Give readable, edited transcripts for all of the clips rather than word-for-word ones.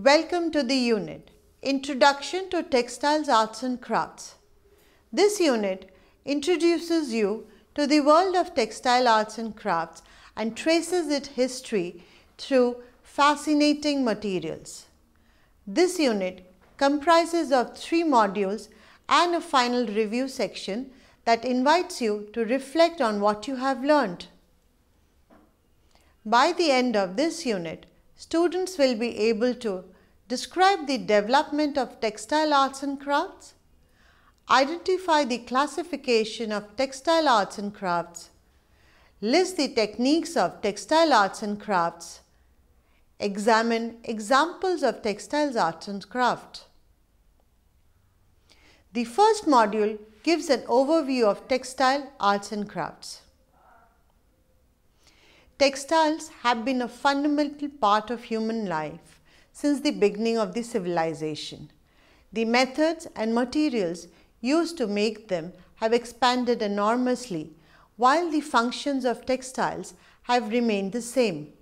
Welcome to the unit Introduction to Textiles Arts and Crafts. This unit introduces you to the world of textile arts and crafts and traces its history through fascinating materials. This unit comprises of 3 modules and a final review section that invites you to reflect on what you have learned. By the end of this unit, students will be able to describe the development of textile arts and crafts, identify the classification of textile arts and crafts, list the techniques of textile arts and crafts, examine examples of textiles arts and crafts. The first module gives an overview of textile arts and crafts. Textiles have been a fundamental part of human life since the beginning of the civilization. The methods and materials used to make them have expanded enormously, while the functions of textiles have remained the same.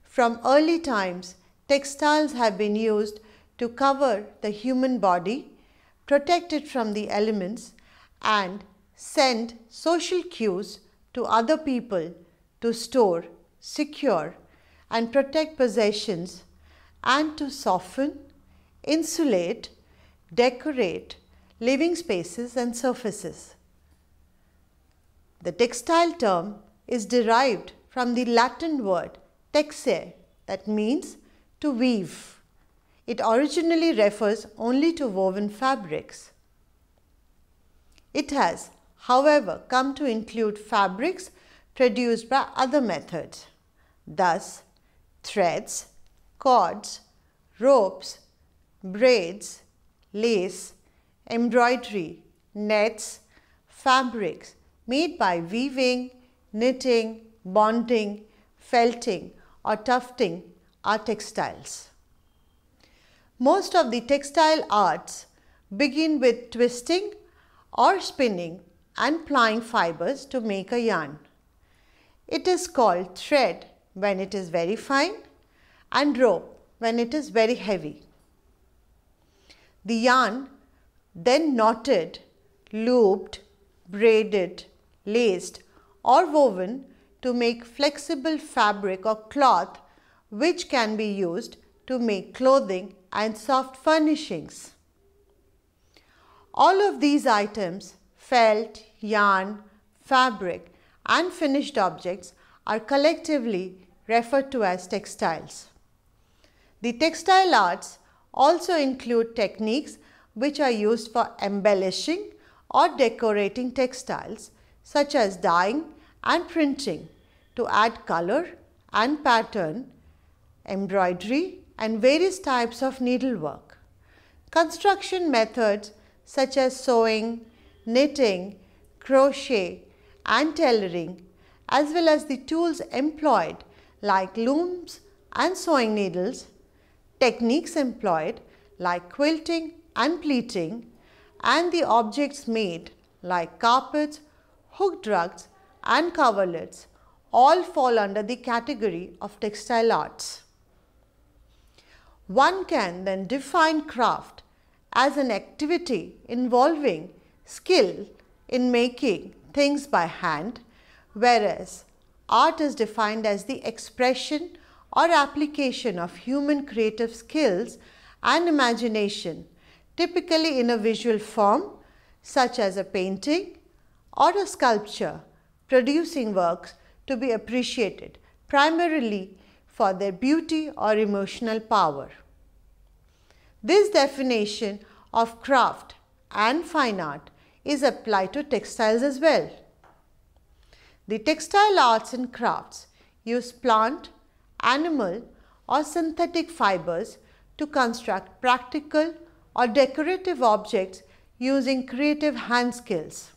From early times, textiles have been used to cover the human body, protect it from the elements, and send social cues to other people to store, secure, and protect possessions, and to soften, insulate, decorate living spaces and surfaces. The textile term is derived from the Latin word texere, that means to weave. It originally refers only to woven fabrics. It has, however, come to include fabrics produced by other methods. Thus, threads, cords, ropes, braids, lace, embroidery, nets, fabrics made by weaving, knitting, bonding, felting or tufting are textiles. Most of the textile arts begin with twisting or spinning and plying fibers to make a yarn. It is called thread when it is very fine and rope when it is very heavy. The yarn then knotted, looped, braided, laced or woven to make flexible fabric or cloth which can be used to make clothing and soft furnishings. All of these items, felt, yarn, fabric and finished objects are collectively referred to as textiles. The textile arts also include techniques which are used for embellishing or decorating textiles, such as dyeing and printing to add color and pattern, embroidery and various types of needlework. Construction methods such as sewing, knitting, crochet and tailoring, as well as the tools employed like looms and sewing needles, techniques employed like quilting and pleating, and the objects made like carpets, hooked rugs and coverlets all fall under the category of textile arts. One can then define craft as an activity involving skill in making things by hand, whereas art is defined as the expression or application of human creative skills and imagination, typically in a visual form such as a painting or a sculpture, producing works to be appreciated primarily for their beauty or emotional power. This definition of craft and fine art is applied to textiles as well. The textile arts and crafts use plant, animal or synthetic fibers to construct practical or decorative objects using creative hand skills.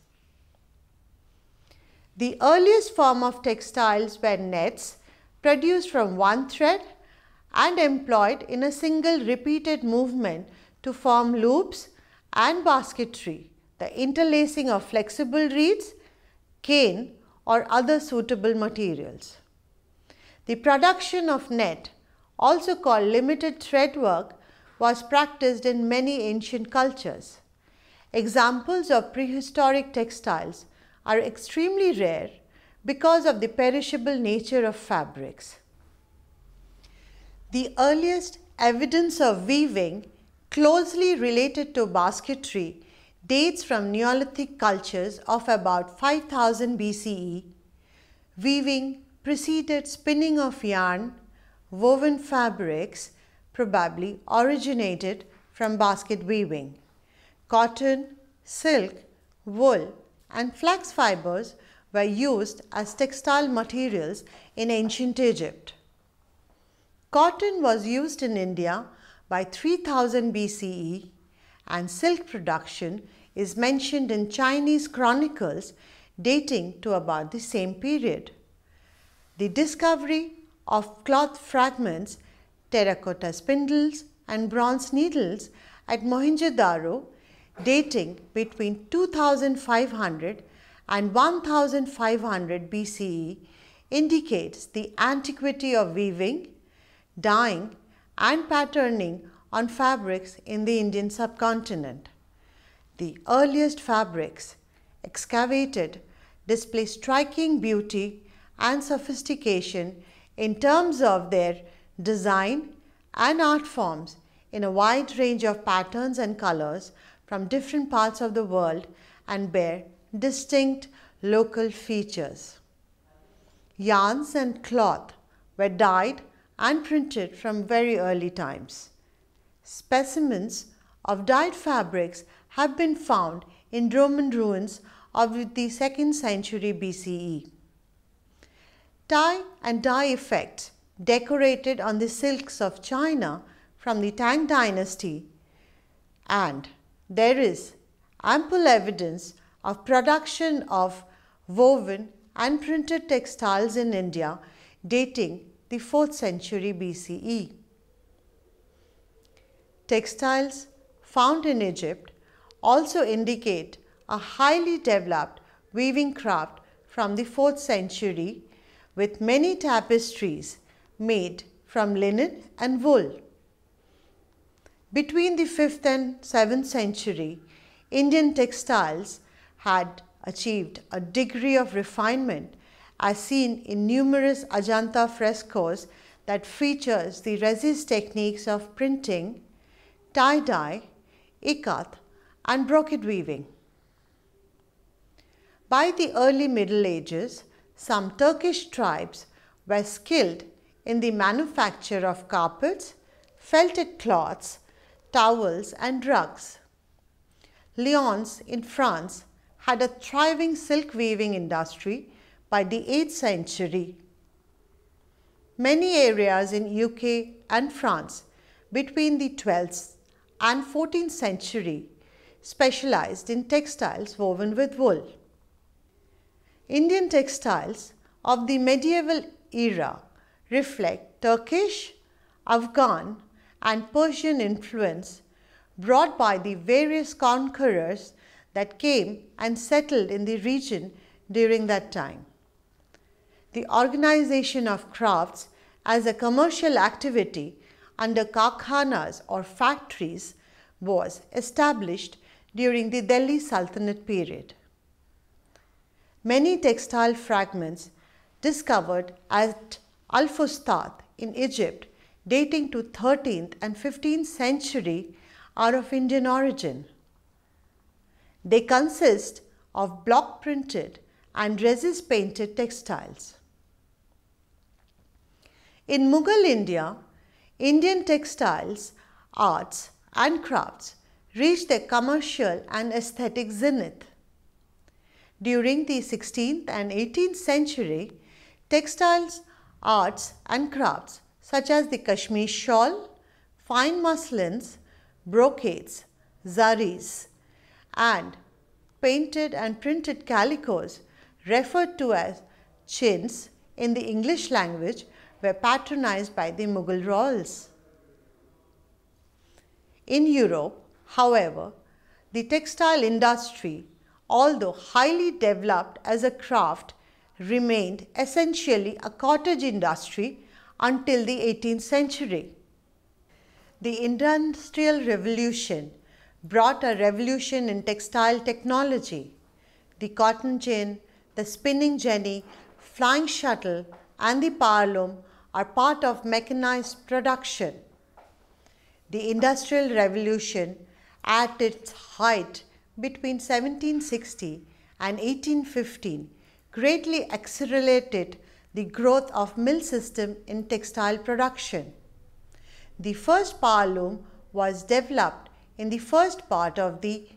The earliest form of textiles were nets produced from one thread and employed in a single repeated movement to form loops and basketry, the interlacing of flexible reeds, cane or other suitable materials. The production of net also called limited thread work, was practiced in many ancient cultures. Examples of prehistoric textiles are extremely rare because of the perishable nature of fabrics. The earliest evidence of weaving closely related to basketry dates from Neolithic cultures of about 5000 BCE. Weaving preceded spinning of yarn. Woven fabrics probably originated from basket weaving. Cotton, silk, wool, and flax fibers were used as textile materials in ancient Egypt. Cotton was used in India by 3000 BCE, and silk production is mentioned in Chinese chronicles dating to about the same period. The discovery of cloth fragments, terracotta spindles, and bronze needles at Mohenjo-daro dating between 2500 and 1500 BCE indicates the antiquity of weaving, dyeing, and patterning on fabrics in the Indian subcontinent. The earliest fabrics excavated display striking beauty and sophistication in terms of their design and art forms in a wide range of patterns and colors from different parts of the world and bear distinct local features. Yarns and cloth were dyed and printed from very early times. Specimens of dyed fabrics have been found in Roman ruins of the 2nd century BCE. Tie and dye effects decorated on the silks of China from the Tang dynasty, and there is ample evidence of production of woven and printed textiles in India dating the 4th century BCE. Textiles found in Egypt also indicate a highly developed weaving craft from the 4th century with many tapestries made from linen and wool. Between the 5th and 7th century, Indian textiles had achieved a degree of refinement as seen in numerous Ajanta frescoes that features the resist techniques of printing, tie-dye, ikat, and brocade weaving. By the early Middle Ages, some Turkish tribes were skilled in the manufacture of carpets, felted cloths, towels, and rugs. Lyons in France had a thriving silk weaving industry by the 8th century. Many areas in UK and France between the 12th and 14th century specialized in textiles woven with wool. Indian textiles of the medieval era reflect Turkish, Afghan, and Persian influence brought by the various conquerors that came and settled in the region during that time. The organization of crafts as a commercial activity under karkhanas or factories was established during the Delhi Sultanate period. Many textile fragments discovered at Al-Fustat in Egypt dating to 13th and 15th century are of Indian origin. They consist of block printed and resist painted textiles. In Mughal India, Indian textiles, arts and crafts reached their commercial and aesthetic zenith. During the 16th and 18th century, textiles, arts and crafts such as the Kashmir shawl, fine muslins, brocades, zaris, and painted and printed calicos referred to as chintz in the English language were patronized by the Mughal royals. In Europe, however, the textile industry, although highly developed as a craft, remained essentially a cottage industry until the 18th century. The Industrial Revolution brought a revolution in textile technology. The cotton gin, the spinning jenny, flying shuttle, and the power loom are part of mechanized production. The Industrial Revolution, at its height between 1760 and 1815, greatly accelerated the growth of mill system in textile production. The first power loom was developed in the first part of the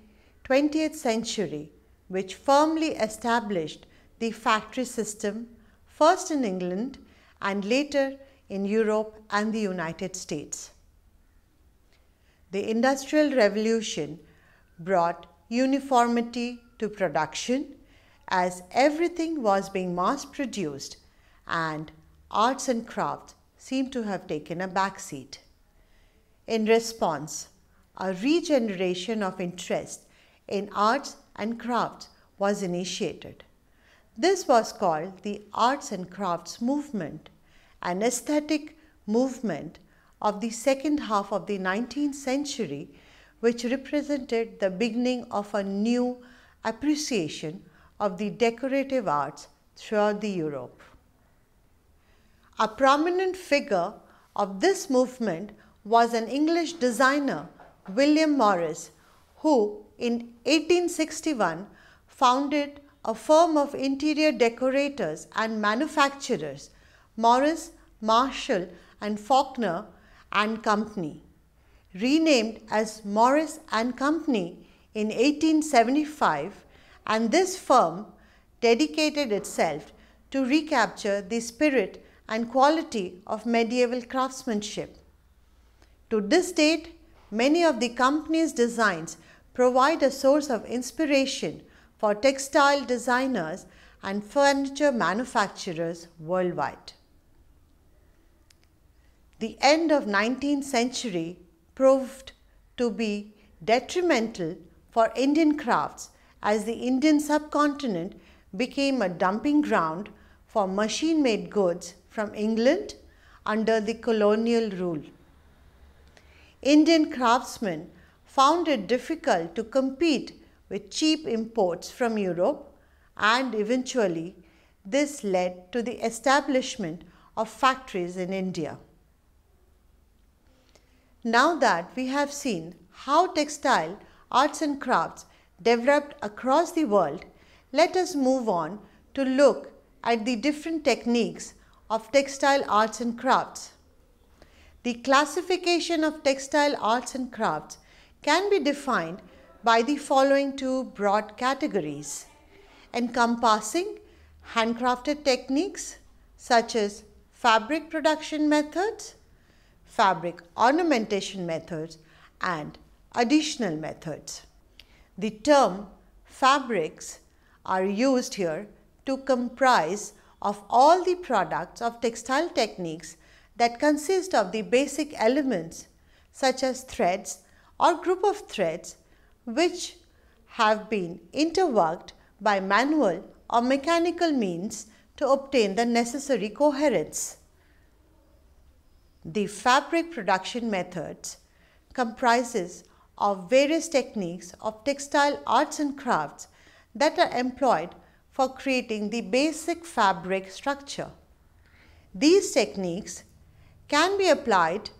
20th century, which firmly established the factory system, first in England and later in Europe and the United States. The Industrial Revolution brought uniformity to production as everything was being mass produced, and arts and crafts seem to have taken a backseat. In response, a regeneration of interest in arts and crafts was initiated. This was called the Arts and Crafts Movement, an aesthetic movement of the second half of the 19th century, which represented the beginning of a new appreciation of the decorative arts throughout the Europe. A prominent figure of this movement was an English designer, William Morris, who in 1861 founded a firm of interior decorators and manufacturers, Morris, Marshall and Faulkner and Company. Renamed as Morris and Company in 1875, and this firm dedicated itself to recapture the spirit and quality of medieval craftsmanship. To this date, many of the company's designs provide a source of inspiration for textile designers and furniture manufacturers worldwide. The end of 19th century proved to be detrimental for Indian crafts as the Indian subcontinent became a dumping ground for machine-made goods from England under the colonial rule. Indian craftsmen found it difficult to compete with cheap imports from Europe, and eventually this led to the establishment of factories in India. Now that we have seen how textile arts and crafts developed across the world, let us move on to look at the different techniques of textile arts and crafts. The classification of textile arts and crafts can be defined by the following two broad categories, encompassing handcrafted techniques such as fabric production methods, fabric ornamentation methods, and additional methods. The term fabrics are used here to comprise of all the products of textile techniques that consist of the basic elements such as threads or group of threads which have been interworked by manual or mechanical means to obtain the necessary coherence. The fabric production methods comprises of various techniques of textile arts and crafts that are employed for creating the basic fabric structure. These techniques can be applied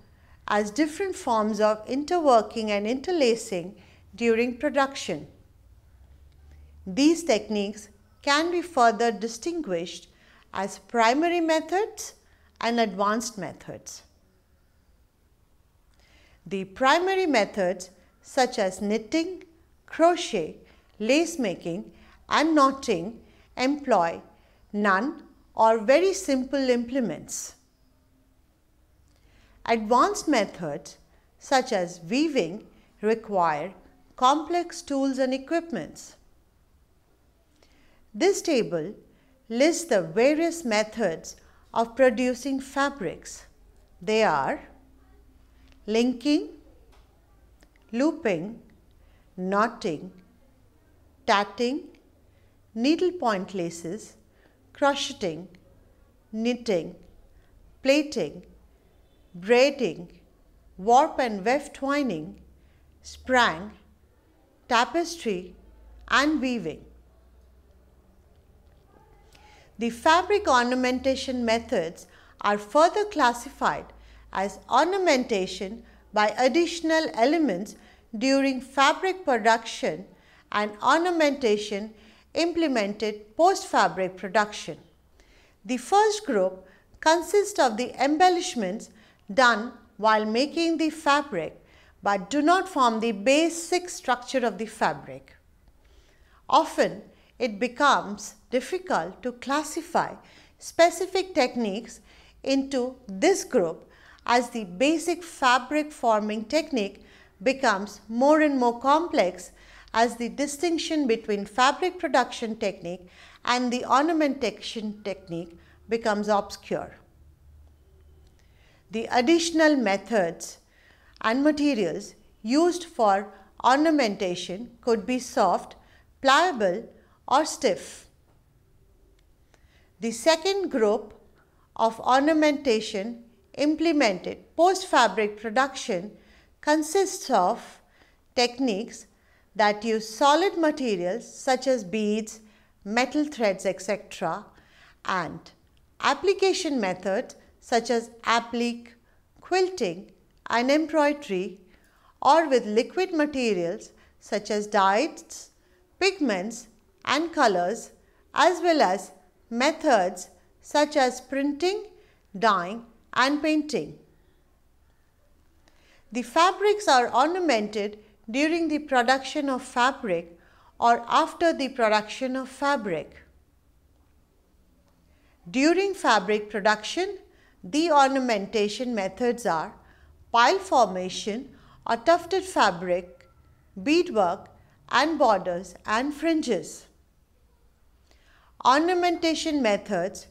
as different forms of interworking and interlacing during production. These techniques can be further distinguished as primary methods and advanced methods. The primary methods such as knitting, crochet, lace making and knotting employ none or very simple implements. Advanced methods such as weaving require complex tools and equipments. This table lists the various methods of producing fabrics. They are linking, looping, knotting, tatting, needlepoint laces, crocheting, knitting, plaiting, braiding, warp and weft twining, sprang, tapestry, and weaving. The fabric ornamentation methods are further classified as ornamentation by additional elements during fabric production and ornamentation implemented post-fabric production. The first group consists of the embellishments done while making the fabric but do not form the basic structure of the fabric. Often, it becomes difficult to classify specific techniques into this group as the basic fabric forming technique becomes more and more complex as the distinction between fabric production technique and the ornamentation technique becomes obscure. The additional methods and materials used for ornamentation could be soft, pliable, or stiff. The second group of ornamentation implemented post-fabric production consists of techniques that use solid materials such as beads, metal threads, etc., and application methods such as applique, quilting, and embroidery, or with liquid materials such as dyes, pigments, and colors, as well as methods such as printing, dyeing, and painting. The fabrics are ornamented during the production of fabric or after the production of fabric. During fabric production, the ornamentation methods are pile formation or tufted fabric, beadwork, and borders and fringes. Ornamentation methods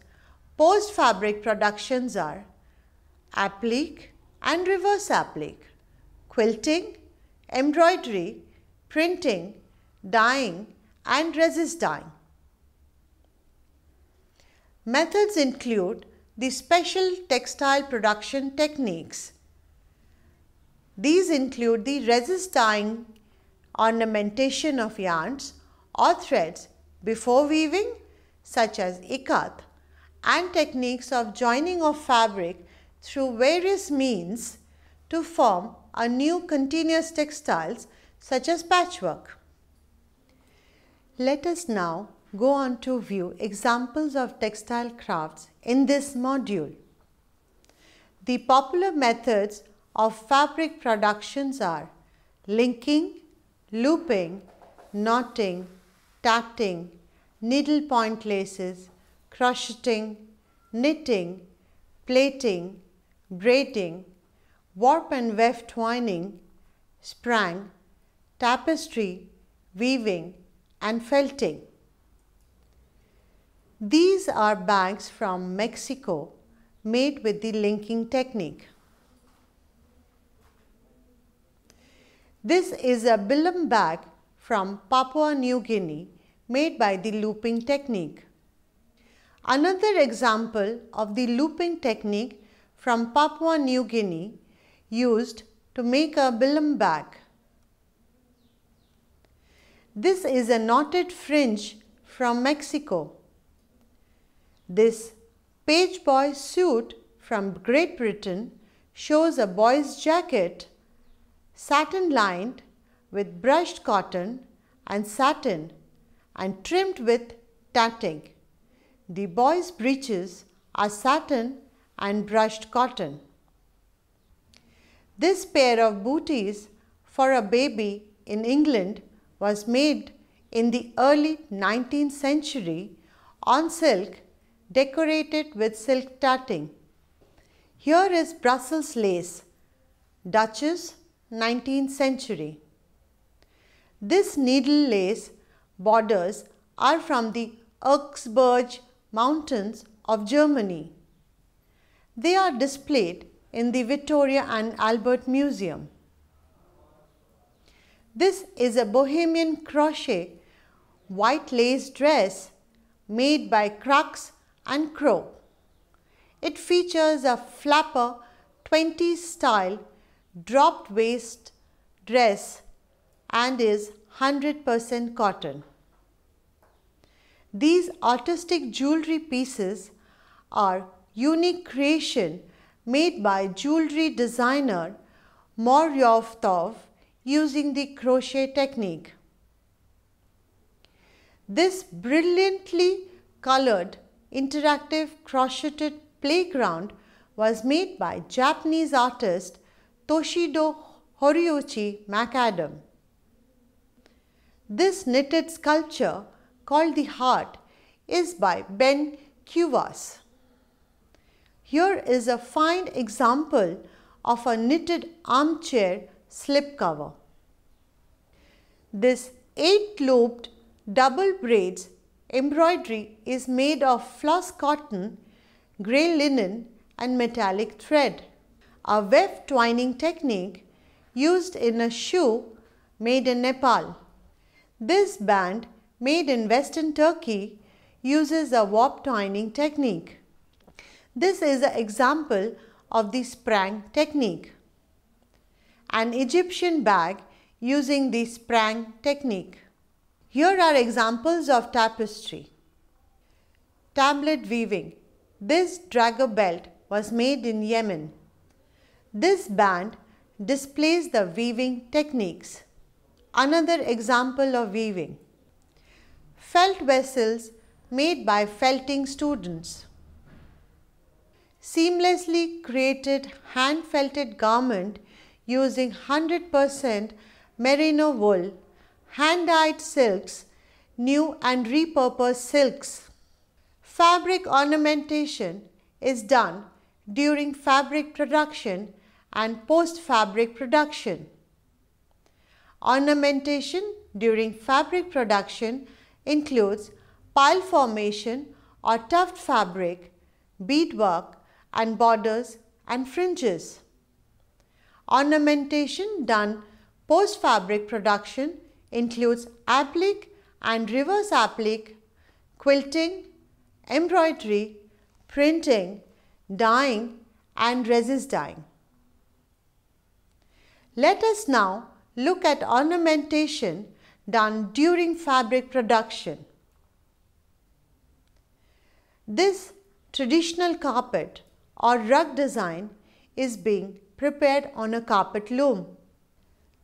post-fabric productions are applique and reverse applique, quilting, embroidery, printing, dyeing, and resist dyeing. Methods include the special textile production techniques. These include the resist dyeing ornamentation of yarns or threads before weaving, such as ikat, and techniques of joining of fabric through various means to form a new continuous textiles such as patchwork. Let us now go on to view examples of textile crafts in this module. The popular methods of fabric productions are linking, looping, knotting, tatting, needlepoint laces, crocheting, knitting, plaiting, braiding, warp and weft twining, sprang, tapestry, weaving, and felting. These are bags from Mexico made with the linking technique. This is a Bilum bag from Papua New Guinea made by the looping technique. Another example of the looping technique from Papua New Guinea used to make a Bilum bag. This is a knotted fringe from Mexico. This page boy suit from Great Britain shows a boy's jacket, satin lined with brushed cotton and satin and trimmed with tatting. The boy's breeches are satin and brushed cotton. This pair of booties for a baby in England was made in the early 19th century on silk decorated with silk tatting. Here is Brussels lace, Duchess, 19th century. This needle lace borders are from the Augsburg Mountains of Germany. They are displayed in the Victoria and Albert Museum. This is a Bohemian crochet white lace dress made by Crux and Crow. It features a flapper 20s style dropped waist dress and is 100% cotton. These artistic jewelry pieces are unique creation made by jewelry designer Moryovtov using the crochet technique. This brilliantly colored interactive crocheted playground was made by Japanese artist Toshido Horiuchi McAdam. This knitted sculpture called the Heart is by Ben Cuvas. Here is a fine example of a knitted armchair slipcover. This 8-lobed double braids embroidery is made of floss cotton, grey linen and metallic thread. A weft twining technique used in a shoe made in Nepal. This band made in Western Turkey uses a warp twining technique. This is an example of the sprang technique. An Egyptian bag using the sprang technique. Here are examples of tapestry. Tablet weaving. This dragger belt was made in Yemen. This band displays the weaving techniques. Another example of weaving. Felt vessels made by felting students. Seamlessly created hand-felted garment using 100% merino wool, hand-dyed silks, new and repurposed silks. Fabric ornamentation is done during fabric production and post-fabric production. Ornamentation during fabric production includes pile formation or tuft fabric, beadwork and borders and fringes. Ornamentation done post-fabric production includes applique and reverse applique, quilting, embroidery, printing, dyeing and resist dyeing. Let us now look at ornamentation done during fabric production. This traditional carpet or rug design is being prepared on a carpet loom.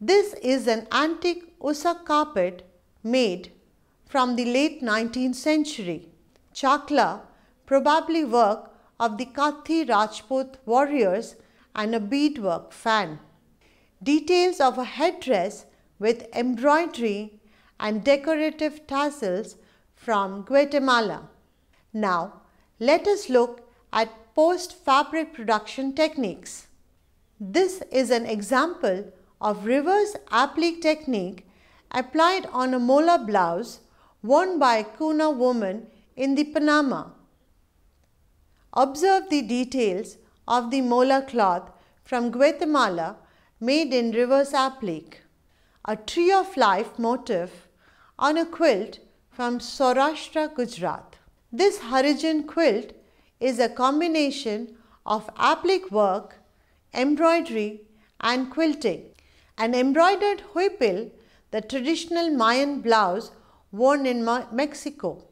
This is an antique Usak carpet made from the late 19th century. Chakla, probably work of the Kathi Rajput warriors, and a beadwork fan. Details of a headdress with embroidery and decorative tassels from Guatemala. Now, let us look at post-fabric production techniques. This is an example of reverse applique technique applied on a mola blouse worn by a Kuna woman in the Panama. Observe the details of the mola cloth from Guatemala made in reverse applique. A tree of life motif on a quilt from Saurashtra, Gujarat. This Harijan quilt is a combination of applique work, embroidery and quilting. An embroidered huipil, the traditional Mayan blouse worn in Mexico.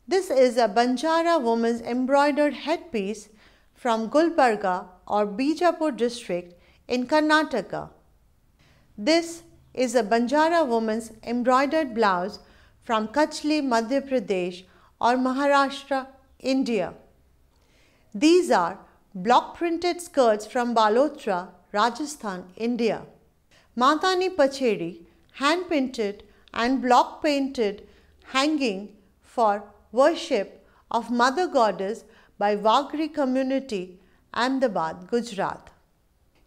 This is a Banjara woman's embroidered headpiece from Gulbarga or Bijapur district in Karnataka. This is a Banjara woman's embroidered blouse from Kachli, Madhya Pradesh or Maharashtra, India. These are block printed skirts from Balotra, Rajasthan, India. Matani Pacheri, hand painted and block painted hanging for worship of Mother Goddess by Wagri community, Ahmedabad, Gujarat.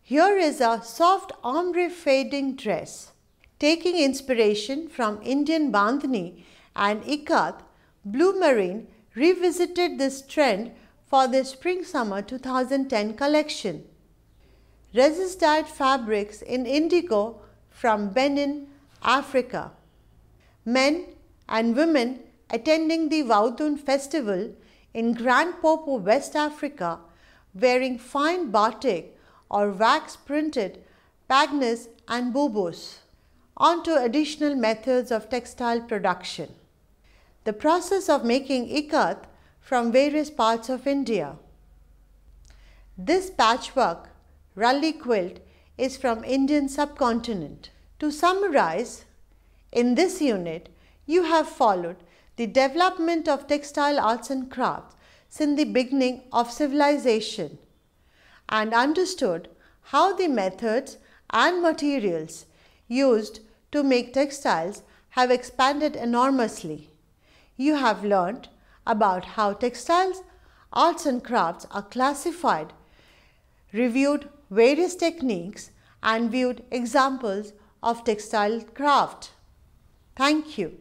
Here is a soft ombre fading dress. Taking inspiration from Indian Bandhani and Ikat, Blue Marine revisited this trend for their Spring-Summer 2010 collection. Resist dyed fabrics in indigo from Benin, Africa. Men and women attending the Vaudun festival in Grand Popo, West Africa, wearing fine batik or wax-printed pagnes and bubos. On to additional methods of textile production. The process of making ikat from various parts of India. This patchwork rulli quilt is from Indian subcontinent. To summarize, in this unit, you have followed the development of textile arts and crafts since the beginning of civilization and understood how the methods and materials used to make textiles have expanded enormously. You have learned about how textiles, arts and crafts are classified, reviewed various techniques and viewed examples of textile craft. Thank you.